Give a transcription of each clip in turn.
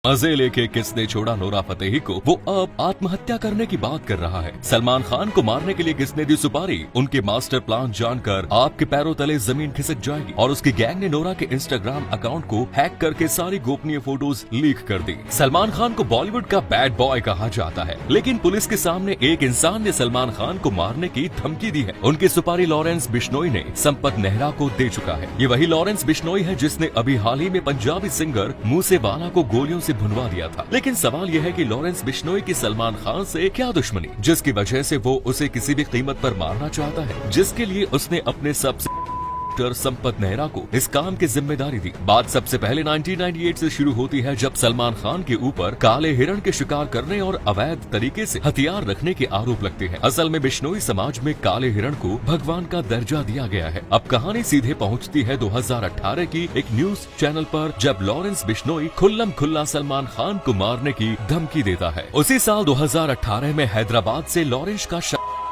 मजे लेके किसने छोड़ा नोरा फतेही को, वो अब आत्महत्या करने की बात कर रहा है। सलमान खान को मारने के लिए किसने दी सुपारी, उनके मास्टर प्लान जानकर आपके पैरों तले जमीन खिसक जाएगी। और उसकी गैंग ने नोरा के इंस्टाग्राम अकाउंट को हैक करके सारी गोपनीय फोटोज लीक कर दी। सलमान खान को बॉलीवुड का बैड बॉय कहा जाता है, लेकिन पुलिस के सामने एक इंसान ने सलमान खान को मारने की धमकी दी है। उनकी सुपारी लॉरेंस बिश्नोई ने संपत नेहरा को दे चुका है। ये वही लॉरेंस बिश्नोई है जिसने अभी हाल ही में पंजाबी सिंगर मूसेवाला को गोलियों से भुनवा दिया था। लेकिन सवाल यह है कि लॉरेंस बिश्नोई की सलमान खान से क्या दुश्मनी, जिसकी वजह से वो उसे किसी भी कीमत पर मारना चाहता है, जिसके लिए उसने अपने सबसे संपत नेहरा को इस काम की जिम्मेदारी दी। बात सबसे पहले 1998 से शुरू होती है, जब सलमान खान के ऊपर काले हिरण के शिकार करने और अवैध तरीके से हथियार रखने के आरोप लगते हैं। असल में बिश्नोई समाज में काले हिरण को भगवान का दर्जा दिया गया है। अब कहानी सीधे पहुंचती है 2018 की एक न्यूज चैनल पर, जब लॉरेंस बिश्नोई खुल्लम खुल्ला सलमान खान को मारने की धमकी देता है। उसी साल 2018 में हैदराबाद से लॉरेंस का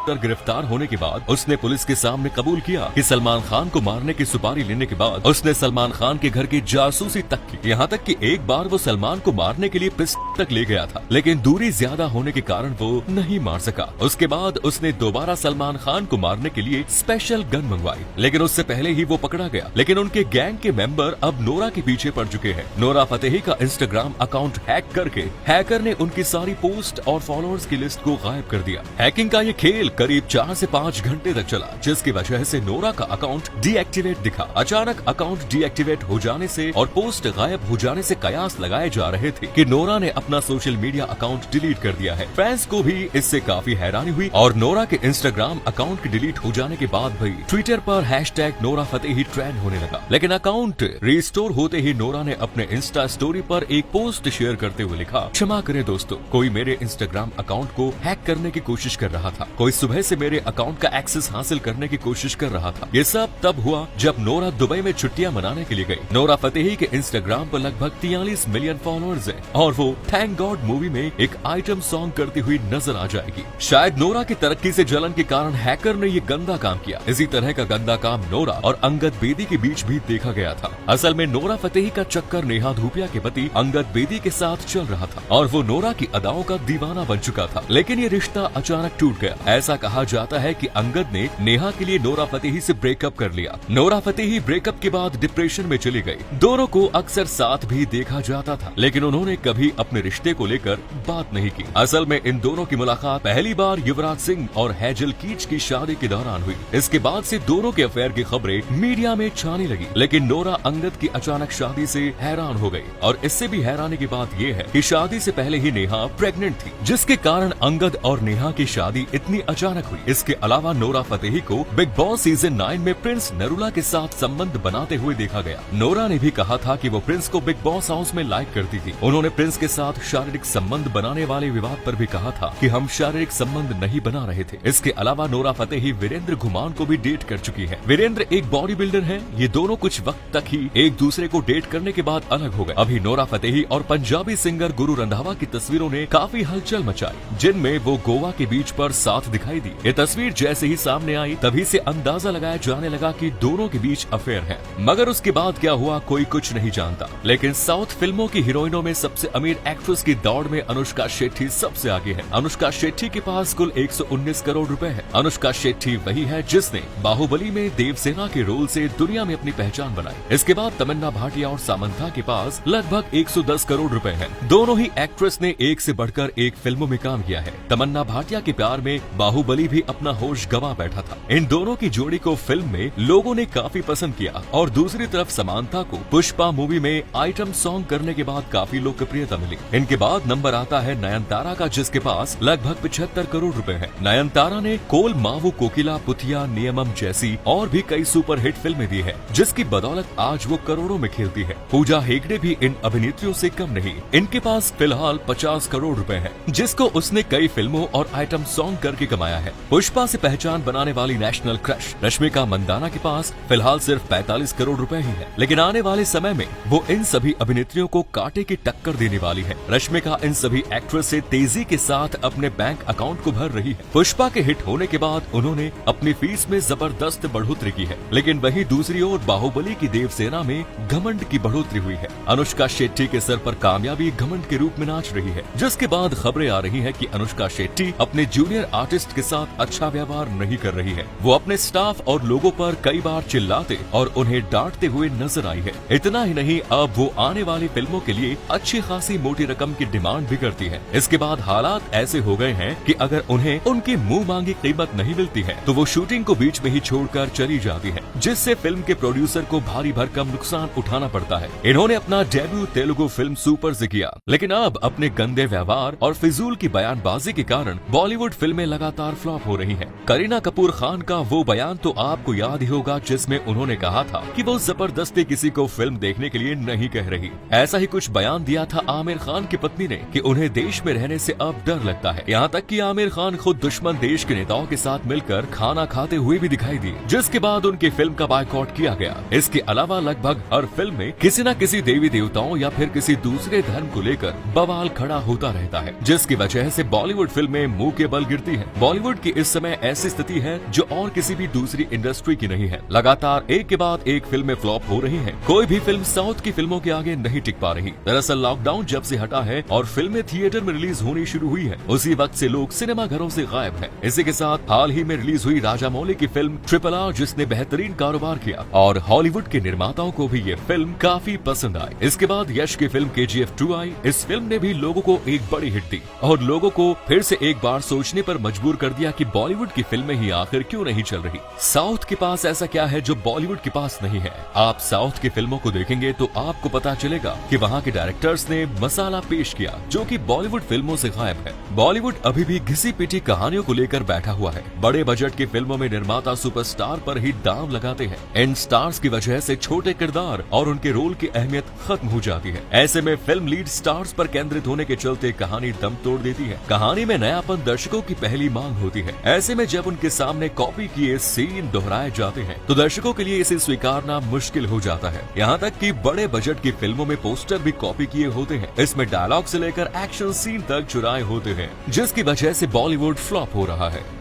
गिरफ्तार होने के बाद उसने पुलिस के सामने कबूल किया कि सलमान खान को मारने की सुपारी लेने के बाद उसने सलमान खान के घर की जासूसी तक की। यहाँ तक कि एक बार वो सलमान को मारने के लिए पिस्टल तक ले गया था, लेकिन दूरी ज्यादा होने के कारण वो नहीं मार सका। उसके बाद उसने दोबारा सलमान खान को मारने के लिए स्पेशल गन मंगवाई, लेकिन उससे पहले ही वो पकड़ा गया। लेकिन उनके गैंग के मेंबर अब नोरा के पीछे पड़ चुके हैं। नोरा फतेही का इंस्टाग्राम अकाउंट हैक करके हैकर ने उनकी सारी पोस्ट और फॉलोअर्स की लिस्ट को गायब कर दिया। हैकिंग का ये खेल करीब 4 से 5 घंटे तक चला, जिसकी वजह से नोरा का अकाउंट डीएक्टिवेट दिखा। अचानक अकाउंट डीएक्टिवेट हो जाने से और पोस्ट गायब हो जाने से कयास लगाए जा रहे थे कि नोरा ने अपना सोशल मीडिया अकाउंट डिलीट कर दिया है। फैंस को भी इससे काफी हैरानी हुई और नोरा के इंस्टाग्राम अकाउंट के डिलीट हो जाने के बाद भी ट्विटर पर हैशटैग नोरा फतेही ट्रेंड होने लगा। लेकिन अकाउंट रिस्टोर होते ही नोरा ने अपने इंस्टा स्टोरी पर एक पोस्ट शेयर करते हुए लिखा, क्षमा करें दोस्तों, कोई मेरे इंस्टाग्राम अकाउंट को हैक करने की कोशिश कर रहा था। कोई सुबह से मेरे अकाउंट का एक्सेस हासिल करने की कोशिश कर रहा था। ये सब तब हुआ जब नोरा दुबई में छुट्टियां मनाने के लिए गई। नोरा फतेही के इंस्टाग्राम पर लगभग 43 मिलियन फॉलोअर्स हैं और वो थैंक गॉड मूवी में एक आइटम सॉन्ग करती हुई नजर आ जाएगी। शायद नोरा की तरक्की से जलन के कारण हैकर ने ये गंदा काम किया। इसी तरह का गंदा काम नोरा और अंगद बेदी के बीच भी देखा गया था। असल में नोरा फतेही का चक्कर नेहा धूपिया के पति अंगद बेदी के साथ चल रहा था और वो नोरा की अदाओं का दीवाना बन चुका था। लेकिन ये रिश्ता अचानक टूट गया। ऐसा कहा जाता है कि अंगद ने नेहा के लिए नोरा फतेही से ब्रेकअप कर लिया। नोरा फतेही ब्रेकअप के बाद डिप्रेशन में चली गई। दोनों को अक्सर साथ भी देखा जाता था, लेकिन उन्होंने कभी अपने रिश्ते को लेकर बात नहीं की। असल में इन दोनों की मुलाकात पहली बार युवराज सिंह और हेजल कीच की शादी के दौरान हुई। इसके बाद से दोनों के अफेयर की खबरें मीडिया में छाने लगी। लेकिन नोरा अंगद की अचानक शादी से हैरान हो गई और इससे भी हैरानी की बात यह है कि शादी से पहले ही नेहा प्रेग्नेंट थी, जिसके कारण अंगद और नेहा की शादी इतनी अचानक हुई। इसके अलावा नोरा फतेही को बिग बॉस सीजन 9 में प्रिंस नरूला के साथ संबंध बनाते हुए देखा गया। नोरा ने भी कहा था कि वो प्रिंस को बिग बॉस हाउस में लाइक करती थी। उन्होंने प्रिंस के साथ शारीरिक संबंध बनाने वाले विवाद पर भी कहा था कि हम शारीरिक संबंध नहीं बना रहे थे। इसके अलावा नोरा फतेही वीरेंद्र घुमान को भी डेट कर चुकी है। वीरेंद्र एक बॉडी बिल्डर है। ये दोनों कुछ वक्त तक ही एक दूसरे को डेट करने के बाद अलग हो गए। अभी नोरा फतेही और पंजाबी सिंगर गुरु रंधावा की तस्वीरों ने काफी हलचल मचाई, जिनमें वो गोवा के बीच पर साथ दिखाई दी। ये तस्वीर जैसे ही सामने आई तभी से अंदाजा लगाया जाने लगा कि दोनों के बीच अफेयर है। मगर उसके बाद क्या हुआ कोई कुछ नहीं जानता। लेकिन साउथ फिल्मों की हीरोइनों में सबसे अमीर एक्ट्रेस की दौड़ में अनुष्का शेट्टी सबसे आगे है। अनुष्का शेट्टी के पास कुल 119 करोड़ रुपए है। अनुष्का शेट्टी वही है जिसने बाहुबली में देवसेना के रोल से दुनिया में अपनी पहचान बनाई। इसके बाद तमन्ना भाटिया और सामंथा के पास लगभग 110 करोड़ रुपए है। दोनों ही एक्ट्रेस ने एक से बढ़कर एक फिल्मों में काम किया है। तमन्ना भाटिया के प्यार में बाहुबली भी अपना होश गवा बैठा था। इन दोनों की जोड़ी को फिल्म में लोगों ने काफी पसंद किया और दूसरी तरफ समांथा को पुष्पा मूवी में आइटम सॉन्ग करने के बाद काफी लोकप्रियता मिली। इनके बाद नंबर आता है नयनतारा का, जिसके पास लगभग 75 करोड़ रुपए है। नयनतारा ने कोल मावु कोकिला पुथिया नियमम जैसी और भी कई सुपरहिट फिल्में दी है, जिसकी बदौलत आज वो करोड़ों में खेलती है। पूजा हेगड़े भी इन अभिनेत्रियों से कम नहीं। इनके पास फिलहाल 50 करोड़ रुपए है, जिसको उसने कई फिल्मों और आइटम सॉन्ग करके कमाया है। पुष्पा से पहचान बनाने वाली नेशनल क्रश रश्मिका मंदाना के पास फिलहाल सिर्फ 45 करोड़ रुपए ही है, लेकिन आने वाले समय में वो इन सभी अभिनेत्रियों को कांटे की टक्कर देने वाली है। रश्मिका इन सभी एक्ट्रेस से तेजी के साथ अपने बैंक अकाउंट को भर रही है। पुष्पा के हिट होने के बाद उन्होंने अपनी फीस में जबरदस्त बढ़ोतरी की है, लेकिन वहीं दूसरी ओर बाहुबली की देवसेना में घमंड की बढ़ोतरी हुई है। अनुष्का शेट्टी के सर पर कामयाबी घमंड के रूप में नाच रही है, जिसके बाद खबरें आ रही हैं कि अनुष्का शेट्टी अपने जूनियर आर्टिस्ट के साथ अच्छा व्यवहार नहीं कर रही है। वो अपने स्टाफ और लोगों पर कई बार चिल्लाते और उन्हें डांटते हुए नजर आई है। इतना ही नहीं, अब वो आने वाली फिल्मों के लिए अच्छी खासी मोटी रकम की डिमांड भी करती है। इसके बाद हालात ऐसे हो गए हैं कि अगर उन्हें उनकी मुंह मांगी कीमत नहीं मिलती है तो वो शूटिंग को बीच में ही छोड़कर चली जाती है, जिससे फिल्म के प्रोड्यूसर को भारी भरकम नुकसान उठाना पड़ता है। इन्होंने अपना डेब्यू तेलुगु फिल्म सुपर से किया, लेकिन अब अपने गंदे व्यवहार और फिजूल की बयानबाजी के कारण बॉलीवुड फिल्में लगातार फ्लॉप हो रही हैं। करीना कपूर खान का वो बयान तो आपको याद ही होगा, जिसमें उन्होंने कहा था कि वो जबरदस्ती किसी को फिल्म देखने के लिए नहीं कह रही। ऐसा ही कुछ बयान दिया था आमिर खान की पत्नी ने कि उन्हें देश में रहने से अब डर लगता है। यहाँ तक कि आमिर खान खुद दुश्मन देश के नेताओं के साथ मिलकर खाना खाते हुए भी दिखाई दिए, जिसके बाद उनकी फिल्म का बायकॉट किया गया। इसके अलावा लगभग हर फिल्म में किसी न किसी देवी देवताओं या फिर किसी दूसरे धर्म को लेकर बवाल खड़ा होता रहता है, जिसकी वजह से बॉलीवुड फिल्में मुंह के बल गिरती हैं। बॉलीवुड की इस समय ऐसी स्थिति है जो और किसी भी दूसरी इंडस्ट्री की नहीं है। लगातार एक के बाद एक फिल्में फ्लॉप हो रही हैं। कोई भी फिल्म साउथ की फिल्मों के आगे नहीं टिक पा रही। दरअसल लॉकडाउन जब से हटा है और फिल्में थिएटर में रिलीज होनी शुरू हुई है, उसी वक्त से लोग सिनेमा घरों से गायब हैं। इसी के साथ हाल ही में रिलीज हुई राजामौली की फिल्म RRR, जिसने बेहतरीन कारोबार किया और हॉलीवुड के निर्माताओं को भी ये फिल्म काफी पसंद आई। इसके बाद यश की फिल्म KGF 2 आई। इस फिल्म ने भी लोगों को एक बड़ी हिट दी और लोगों को फिर से एक बार सोचने पर मजबूर कर दिया कि बॉलीवुड की फिल्में ही आखिर क्यों नहीं चल रही। साउथ के पास ऐसा क्या है जो बॉलीवुड के पास नहीं है? आप साउथ की फिल्मों को देखेंगे तो आपको पता चलेगा कि वहाँ के डायरेक्टर्स ने मसाला पेश किया जो कि बॉलीवुड फिल्मों से गायब है। बॉलीवुड अभी भी घिसी पिटी कहानियों को लेकर बैठा हुआ है। बड़े बजट की फिल्मों में निर्माता सुपरस्टार पर ही दांव लगाते हैं। इन स्टार्स की वजह से छोटे किरदार और उनके रोल की अहमियत खत्म हो जाती है। ऐसे में फिल्म लीड स्टार्स पर केंद्रित होने के चलते कहानी दम तोड़ देती है। कहानी में नयापन दर्शकों की पहली मांग होती है। ऐसे में जब उनके सामने कॉपी किए सीन दोहराए जाते हैं तो दर्शकों के लिए इसे स्वीकारना मुश्किल हो जाता है। यहाँ तक कि बड़े बजट की फिल्मों में पोस्टर भी कॉपी किए होते हैं। इसमें डायलॉग से लेकर एक्शन सीन तक चुराए होते हैं, जिसकी वजह से बॉलीवुड फ्लॉप हो रहा है।